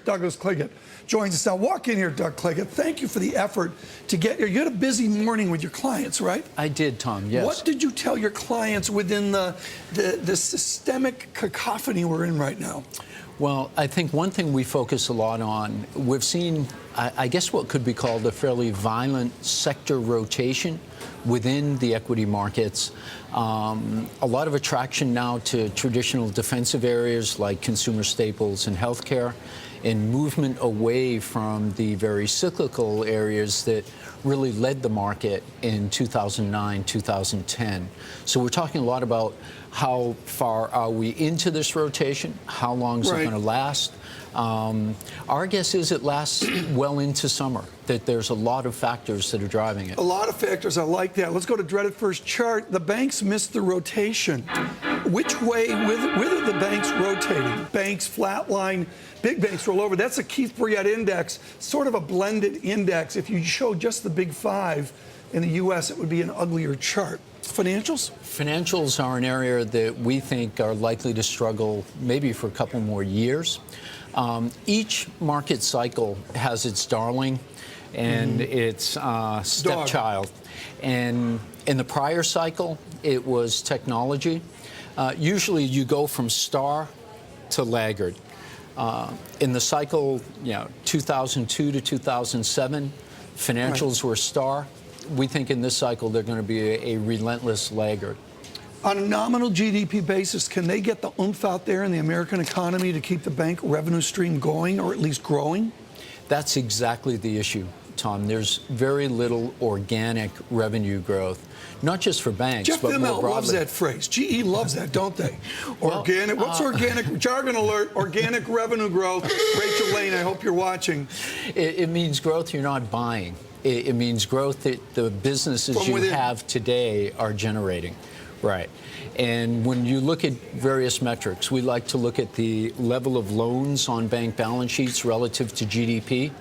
Douglas Cliggott joins us now. Walk in here, Doug Cliggott. Thank you for the effort to get here. You had a busy morning with your clients, right? I did, Tom, yes. What did you tell your clients within the systemic cacophony we're in right now? Well, I think one thing we focus a lot on, we've seen, I guess, what could be called a fairly violent sector rotation within the equity markets. A lot of attraction now to traditional defensive areas like consumer staples and healthcare, and movement away from the very cyclical areas that really led the market in 2009, 2010. So we're talking a lot about how far are we into this rotation, how long is it going to last. Our guess is it lasts well into summer, that there's a lot of factors that are driving it. A lot of factors. I like that. Let's go to dreaded first chart. The banks missed the rotation. Which way, with the banks rotating? Banks flatline, big banks roll over. That's a Keith Bruyette index, sort of a blended index. If you show just the big five in the U.S., it would be an uglier chart. Financials? Financials are an area that we think are likely to struggle maybe for a couple more years. Each market cycle has its darling and its stepchild. And in the prior cycle, it was technology. Usually you go from star to laggard. In the cycle, 2002 to 2007, financials were star. We think in this cycle they're going to be a relentless laggard. On a nominal GDP basis, can they get the oomph out there in the American economy to keep the bank revenue stream going, or at least growing? That's exactly the issue, Tom. There's very little organic revenue growth, not just for banks, Jeff but more Immelt broadly. loves that phrase. GE loves that, don't they? Organic. What's organic? Jargon alert. Organic revenue growth. Rachel Lane, I hope you're watching. It means growth you're not buying. It means growth that the businesses you have today are generating. Right. And when you look at various metrics, we like to look at the level of loans on bank balance sheets relative to GDP.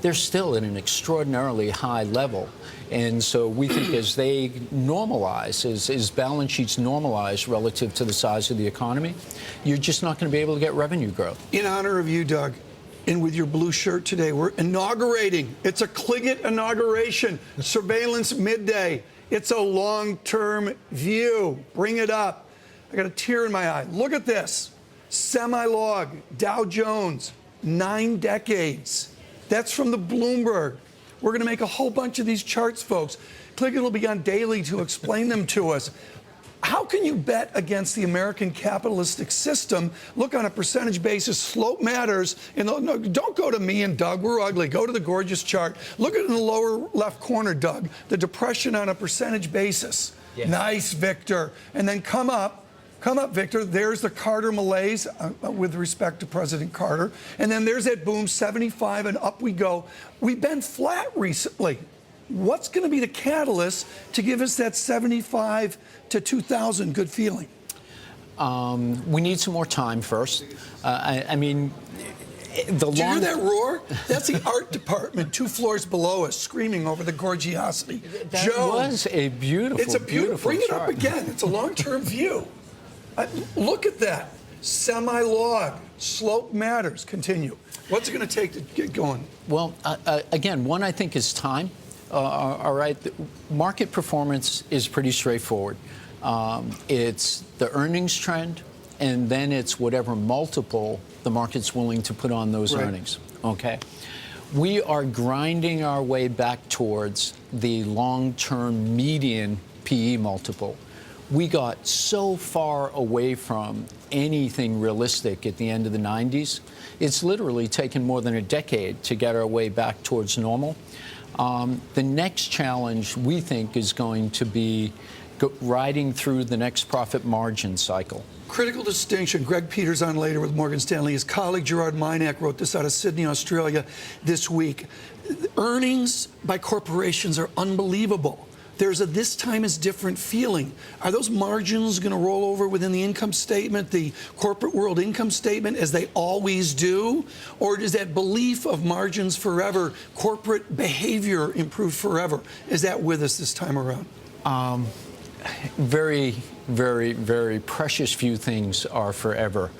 They're still at an extraordinarily high level. And so we think as they normalize, as balance sheets normalize relative to the size of the economy, you're just not going to be able to get revenue growth. In honor of you, Doug, and with your blue shirt today, we're inaugurating. It's a Cliggott inauguration. Surveillance Midday. It's a long-term view. Bring it up. I got a tear in my eye. Look at this. Semi-log, Dow Jones, 9 decades. That's from the Bloomberg. We're going to make a whole bunch of these charts, folks. Cliggott will be on daily to explain them to us. How can you bet against the American capitalistic system? Look on a percentage basis. Slope matters. No, don't go to me and Doug. We're ugly. Go to the gorgeous chart. Look at it in the lower left corner, Doug. The depression on a percentage basis. Yes. Nice, Victor. And then come up, Victor. There's the Carter malaise with respect to President Carter. And then there's that boom, 75, and up we go. We've been flat recently. What's going to be the catalyst to give us that 75 to 2,000 good feeling? We need some more time first. I mean, do you hear that roar? That's the art department 2 floors below us screaming over the gorgiosity. That was a beautiful, it's a beautiful. Bring it chart. up again. It's a long-term view. Look at that. Semi-log. Slope matters. Continue. What's it going to take to get going? Well, again, one I think is time. All right, market performance is pretty straightforward. It's the earnings trend, and then it's whatever multiple the market's willing to put on those earnings. Okay, we are grinding our way back towards the long-term median PE multiple. We got so far away from anything realistic at the end of the 90s. It's literally taken more than a decade to get our way back towards normal. The next challenge, we think, is going to be riding through the next profit margin cycle. Critical distinction. Greg Peters on later with Morgan Stanley. His colleague Gerard Minack wrote this out of Sydney, Australia this week. Earnings by corporations are unbelievable. There's a this time is different feeling. Are those margins going to roll over within the income statement, the corporate world income statement, as they always do? Or does that belief of margins forever, corporate behavior improve forever? Is that with us this time around? Very, very, very precious few things are forever.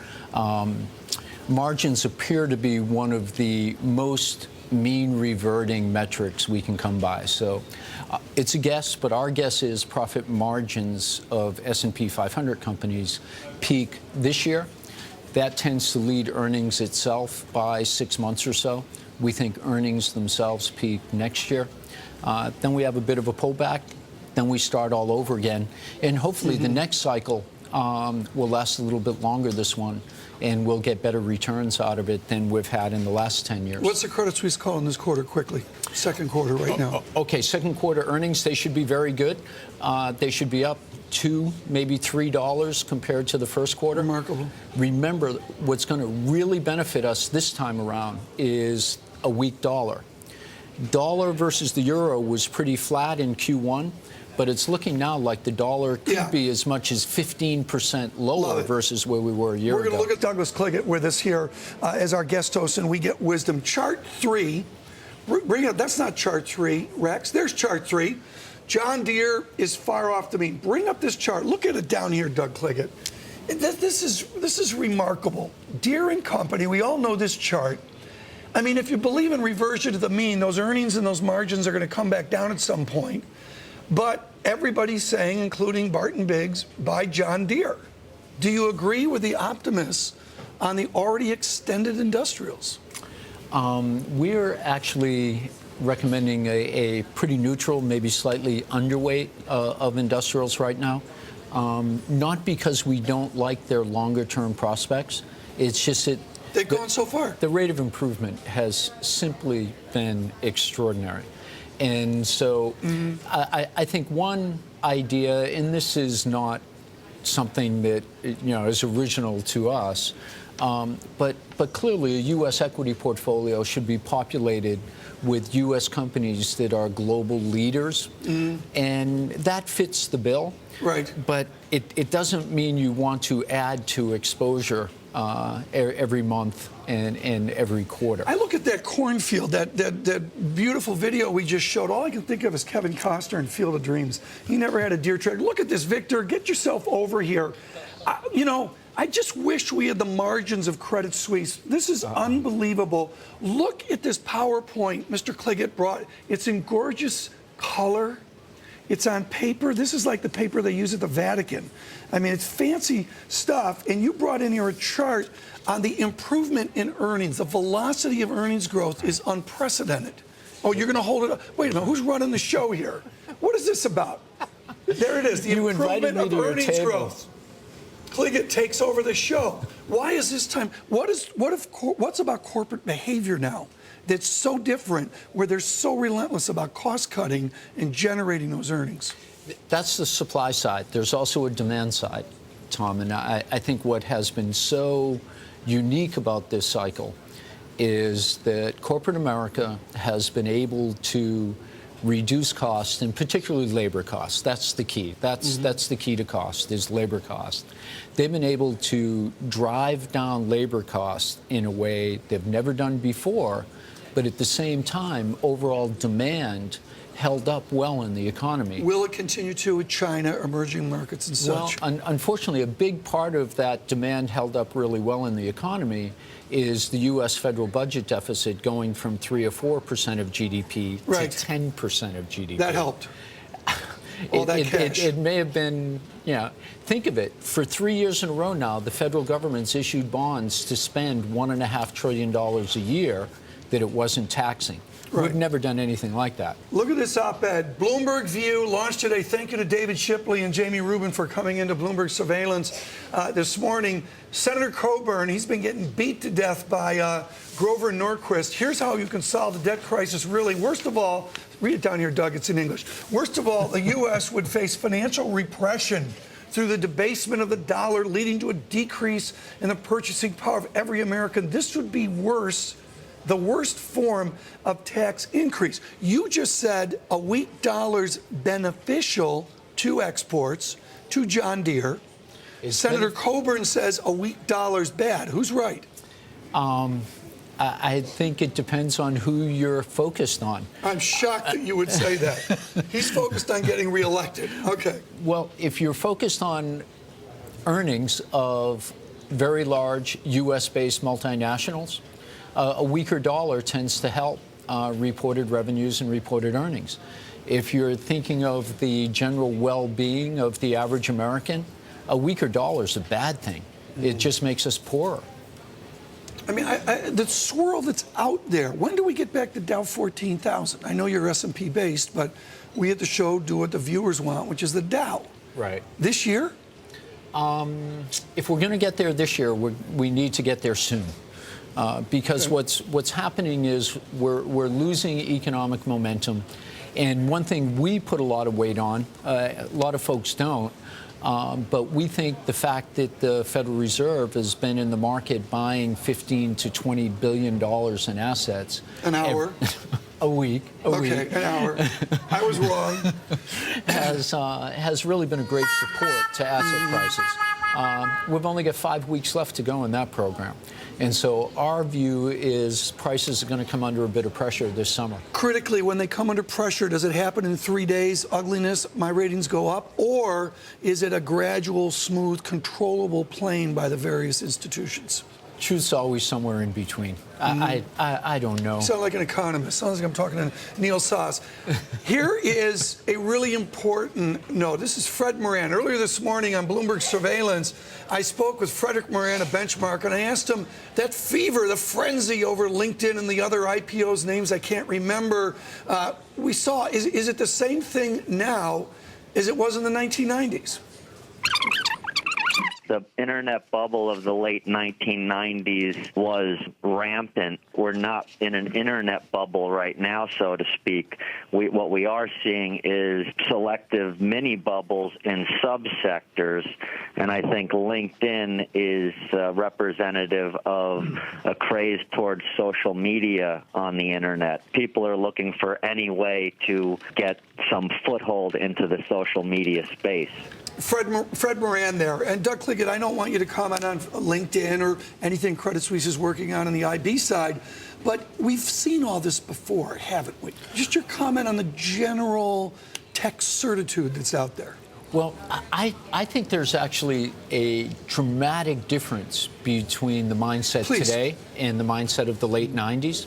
margins appear to be one of the most mean reverting metrics we can come by. So it's a guess, but our guess is profit margins of S&P 500 companies peak this year. That tends to lead earnings itself by 6 months or so. We think earnings themselves peak next year. Then we have a bit of a pullback. Then we start all over again. And hopefully the next cycle will last a little bit longer, this one, and we'll get better returns out of it than we've had in the last 10 years. What's the Credit Suisse calling this quarter quickly? Second quarter right now. Okay, second quarter earnings, they should be very good. They should be up $2, maybe $3 compared to the first quarter. Remarkable. Remember, what's going to really benefit us this time around is a weak dollar. Dollar versus the euro was pretty flat in Q1, but it's looking now like the dollar could be as much as 15% lower versus where we were a year ago. We're going to look at Douglas Cliggott with us here as our guest host, and we get wisdom. Chart 3, bring it up. That's not chart 3, Rex. There's chart 3. John Deere is far off the mean. Bring up this chart. Look at it down here, Doug Cliggott. This is remarkable. Deere and Company, we all know this chart. I mean, if you believe in reversion to the mean, those earnings and those margins are going to come back down at some point. But everybody's saying, including Barton Biggs, buy John Deere. Do you agree with the optimists on the already extended industrials? We're actually recommending a pretty neutral, maybe slightly underweight of industrials right now. Not because we don't like their longer-term prospects. It's just that they've gone so far. The rate of improvement has simply been extraordinary. And so I think one idea, and this is not something that is original to us, but clearly a U.S. equity portfolio should be populated with U.S. companies that are global leaders, and that fits the bill. Right. But it doesn't mean you want to add to exposure every month and every quarter. I look at that cornfield, that beautiful video we just showed. All I can think of is Kevin Costner in Field of Dreams. He never had a deer track. Look at this, Victor. Get yourself over here. I just wish we had the margins of Credit Suisse. This is unbelievable. Look at this PowerPoint Mr. Cliggott brought. It's in gorgeous color. It's on paper. This is like the paper they use at the Vatican. I mean, it's fancy stuff. And you brought in here a chart on the improvement in earnings. The velocity of earnings growth is unprecedented. Oh, you're going to hold it up. Wait a minute. Who's running the show here? What is this about? There it is. The improvement of earnings growth. Cliggott takes over the show. Why is this time? What's about corporate behavior now that's so different, where they're so relentless about cost cutting and generating those earnings? That's the supply side. There's also a demand side, Tom. And I think what has been so unique about this cycle is that corporate America has been able to reduce costs, and particularly labor costs. That's the key. That's the key to cost, is labor cost. They've been able to drive down labor costs in a way they've never done before, but at the same time, overall demand held up well in the economy. Will it continue to with China, emerging markets and such? Well, unfortunately, a big part of that demand held up really well in the economy is the U.S. federal budget deficit going from 3 or 4% of GDP to 10% of GDP. That helped. All that cash. It may have been, think of it. For 3 years in a row now, the federal government's issued bonds to spend $1.5 trillion a year that it wasn't taxing. Right. We've never done anything like that. Look at this op-ed. Bloomberg View launched today. Thank you to David Shipley and Jamie Rubin for coming into Bloomberg Surveillance this morning. Senator Coburn, he's been getting beat to death by Grover Norquist. Here's how you can solve the debt crisis, really. Worst of all, read it down here, Doug. It's in English. Worst of all, the U.S. would face financial repression through the debasement of the dollar, leading to a decrease in the purchasing power of every American. This would be worse. The worst form of tax increase. You just said a weak dollar's beneficial to exports, to John Deere. Senator Coburn says a weak dollar's bad. Who's right? I think it depends on who you're focused on. I'm shocked that you would say that. He's focused on getting reelected. Okay. Well, if you're focused on earnings of very large U.S.-based multinationals, a weaker dollar tends to help reported revenues and reported earnings. If you're thinking of the general well-being of the average American, a weaker dollar is a bad thing. It just makes us poorer. I mean, the swirl that's out there, when do we get back to Dow 14,000? I know you're S&P based, but we at the show do what the viewers want, which is the Dow. Right. This year? If we're going to get there this year, we need to get there soon. Because what's happening is we're losing economic momentum. And one thing we put a lot of weight on, a lot of folks don't, but we think the fact that the Federal Reserve has been in the market buying $15 to $20 billion in assets. An hour? A week. Okay, an hour. I was wrong. Has really been a great support to asset prices. We've only got 5 weeks left to go in that program. And so our view is prices are going to come under a bit of pressure this summer. Critically, when they come under pressure, does it happen in 3 days, ugliness, my ratings go up? Or is it a gradual, smooth, controllable plane by the various institutions? Truth's always somewhere in between. I don't know. You sound like an economist. Sounds like I'm talking to Neil Sauce. Here is a really important note. This is Fred Moran. Earlier this morning on Bloomberg Surveillance, I spoke with Frederick Moran of Benchmark, and I asked him that fever, the frenzy over LinkedIn and the other IPOs, names I can't remember, we saw. Is it the same thing now as it was in the 1990s? The internet bubble of the late 1990s was rampant. We're not in an internet bubble right now, so to speak. What we are seeing is selective mini bubbles in subsectors, and I think LinkedIn is representative of a craze towards social media on the internet. People are looking for any way to get some foothold into the social media space. Fred Moran there. And Doug Cliggott, I don't want you to comment on LinkedIn or anything Credit Suisse is working on the IB side, but we've seen all this before, haven't we? Just your comment on the general tech certitude that's out there. Well, I think there's actually a dramatic difference between the mindset today and the mindset of the late 90s.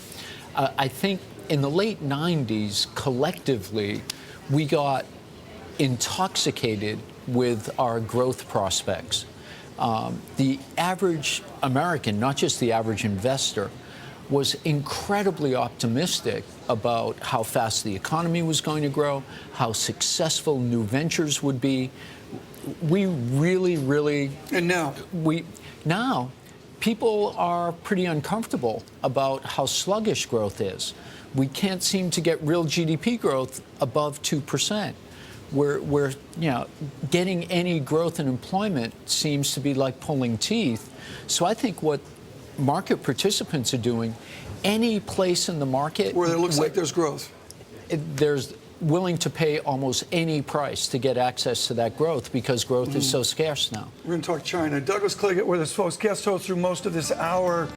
I think in the late 90s, collectively, we got intoxicated with our growth prospects. The average American, not just the average investor, was incredibly optimistic about how fast the economy was going to grow, how successful new ventures would be. We really... And now? Now, people are pretty uncomfortable about how sluggish growth is. We can't seem to get real GDP growth above 2%. We're getting any growth in employment seems to be like pulling teeth. So I think what market participants are doing, any place in the market where it looks like there's growth, there's willing to pay almost any price to get access to that growth because growth is so scarce now. We're going to talk China. Douglas Cliggott with us, folks. Guest host through most of this hour.